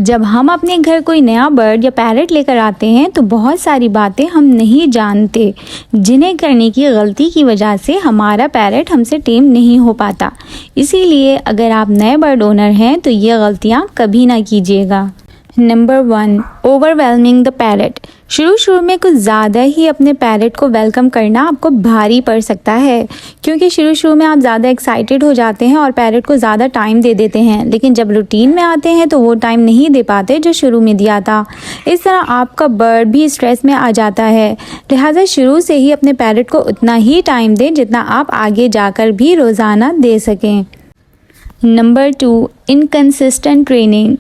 जब हम अपने घर कोई नया बर्ड या पैरट लेकर आते हैं तो बहुत सारी बातें हम नहीं जानते, जिन्हें करने की गलती की वजह से हमारा पैरट हमसे टेम नहीं हो पाता। इसीलिए अगर आप नए बर्ड ओनर हैं तो ये गलतियाँ कभी ना कीजिएगा। Number 1, overwhelming the parrot. शुरू में कुछ ज़्यादा ही अपने पैरट को वेलकम करना आपको भारी पड़ सकता है, क्योंकि शुरू में आप ज़्यादा एक्साइटेड हो जाते हैं और पैरट को ज़्यादा टाइम दे देते हैं, लेकिन जब रूटीन में आते हैं तो वो टाइम नहीं दे पाते जो शुरू में दिया था। इस तरह आपका बर्ड भी स्ट्रेस में आ जाता है। लिहाजा शुरू से ही अपने पैरट को उतना ही टाइम दें जितना आप आगे जाकर भी रोज़ाना दे सकें। Number 2, inconsistent training.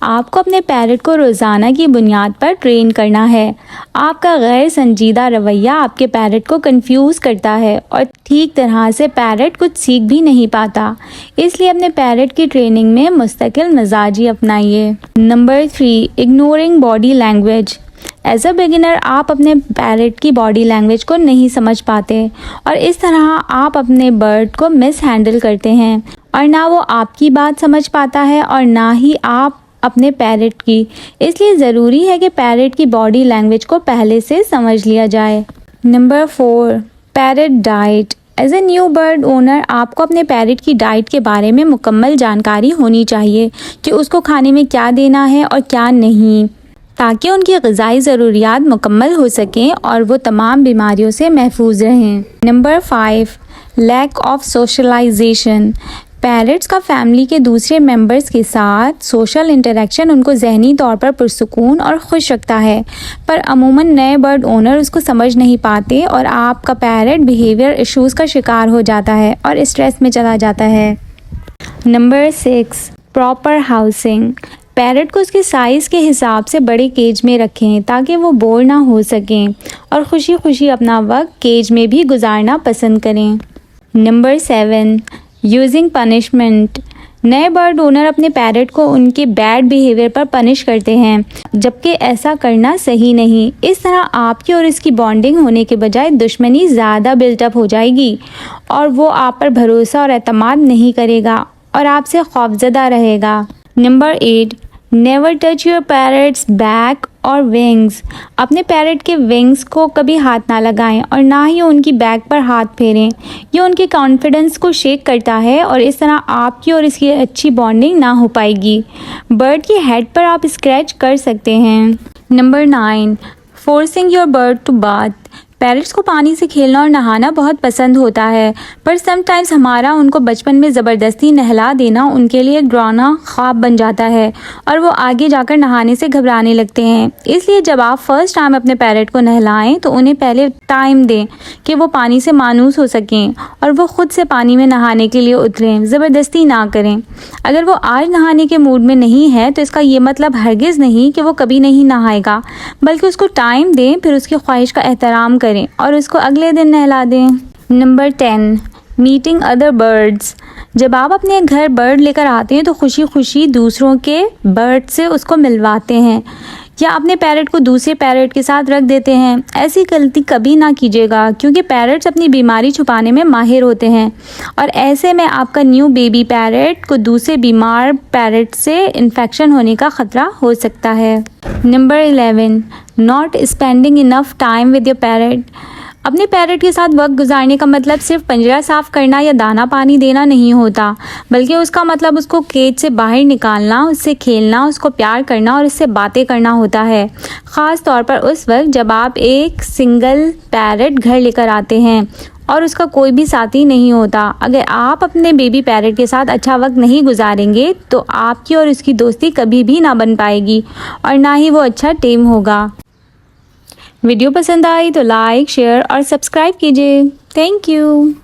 आपको अपने पैरट को रोज़ाना की बुनियाद पर ट्रेन करना है। आपका गैर संजीदा रवैया आपके पैरट को कंफ्यूज करता है और ठीक तरह से पैरट कुछ सीख भी नहीं पाता। इसलिए अपने पैरट की ट्रेनिंग में मुस्तकिल मिजाजी अपनाइए। Number 3, ignoring body language. As a beginner आप अपने पैरट की बॉडी लैंग्वेज को नहीं समझ पाते और इस तरह आप अपने बर्ड को मिस हैंडल करते हैं और ना वो आपकी बात समझ पाता है और ना ही आप अपने पैरट की। इसलिए ज़रूरी है कि पैरट की बॉडी लैंग्वेज को पहले से समझ लिया जाए। Number 4, parrot diet. As a new bird owner आपको अपने पैरट की डाइट के बारे में मुकम्मल जानकारी होनी चाहिए कि उसको खाने में क्या देना है और क्या नहीं, ताकि उनकी ग़िज़ाई ज़रूरियात मुकम्मल हो सकें और वो तमाम बीमारियों से महफूज रहें। Number 5, lack of socialisation. Parrots का फैमिली के दूसरे मेंबर्स के साथ सोशल इंटरेक्शन उनको ज़हनी तौर पर पुरसुकून और खुश रखता है, पर अमूमन नए बर्ड ओनर उसको समझ नहीं पाते और आपका पैरट बिहेवियर इश्यूज़ का शिकार हो जाता है और स्ट्रेस में चला जाता है। Number 6, proper housing. पैरट को उसके साइज़ के हिसाब से बड़े केज में रखें ताकि वो बोर ना हो सकें और खुशी खुशी अपना वक्त केज में भी गुजारना पसंद करें। Number 7, using punishment. नए बर्ड ओनर अपने पैरट को उनके बैड बिहेवियर पर पनिश करते हैं, जबकि ऐसा करना सही नहीं। इस तरह आपकी और इसकी बॉन्डिंग होने के बजाय दुश्मनी ज़्यादा बिल्टअप हो जाएगी और वो आप पर भरोसा और एतमाद नहीं करेगा और आपसे खौफज़दा रहेगा। Number 8, never touch your parrots back और विंग्स। अपने पैरट के विंग्स को कभी हाथ ना लगाएं और ना ही उनकी बैक पर हाथ फेरें। ये उनके कॉन्फिडेंस को शेक करता है और इस तरह आपकी और इसकी अच्छी बॉन्डिंग ना हो पाएगी। बर्ड की हेड पर आप स्क्रैच कर सकते हैं। Number 9, forcing your bird to bath. पैरट्स को पानी से खेलना और नहाना बहुत पसंद होता है, पर समटाइम्स हमारा उनको बचपन में ज़बरदस्ती नहला देना उनके लिए एक डरावना ख्वाब बन जाता है और वो आगे जाकर नहाने से घबराने लगते हैं। इसलिए जब आप फर्स्ट टाइम अपने पैरट को नहलाएं तो उन्हें पहले टाइम दें कि वो पानी से मानूस हो सकें और वो ख़ुद से पानी में नहाने के लिए उतरें। ज़बरदस्ती ना करें। अगर वो आज नहाने के मूड में नहीं है तो इसका ये मतलब हरगिज़ नहीं कि वो कभी नहीं नहाएगा, बल्कि उसको टाइम दें, फिर उसकी ख्वाहिश का एहतराम करें और उसको अगले दिन नहला दें। Number 10, meeting other birds. जब आप अपने घर बर्ड लेकर आते हैं तो खुशी खुशी दूसरों के बर्ड से उसको मिलवाते हैं या अपने पैरट को दूसरे पैरट के साथ रख देते हैं। ऐसी गलती कभी ना कीजिएगा, क्योंकि पैरट्स अपनी बीमारी छुपाने में माहिर होते हैं और ऐसे में आपका न्यू बेबी पैरट को दूसरे बीमार पैरट से इन्फेक्शन होने का ख़तरा हो सकता है। Number 11, not spending enough time with your parrot. अपने पैरट के साथ वक्त गुजारने का मतलब सिर्फ पिंजरा साफ़ करना या दाना पानी देना नहीं होता, बल्कि उसका मतलब उसको केज से बाहर निकालना, उससे खेलना, उसको प्यार करना और उससे बातें करना होता है। ख़ास तौर पर उस वक्त जब आप एक सिंगल पैरट घर लेकर आते हैं और उसका कोई भी साथी नहीं होता। अगर आप अपने बेबी पैरट के साथ अच्छा वक्त नहीं गुजारेंगे तो आपकी और उसकी दोस्ती कभी भी ना बन पाएगी और ना ही वो अच्छा टेम होगा। वीडियो पसंद आई तो लाइक, शेयर और सब्सक्राइब कीजिए। Thank you.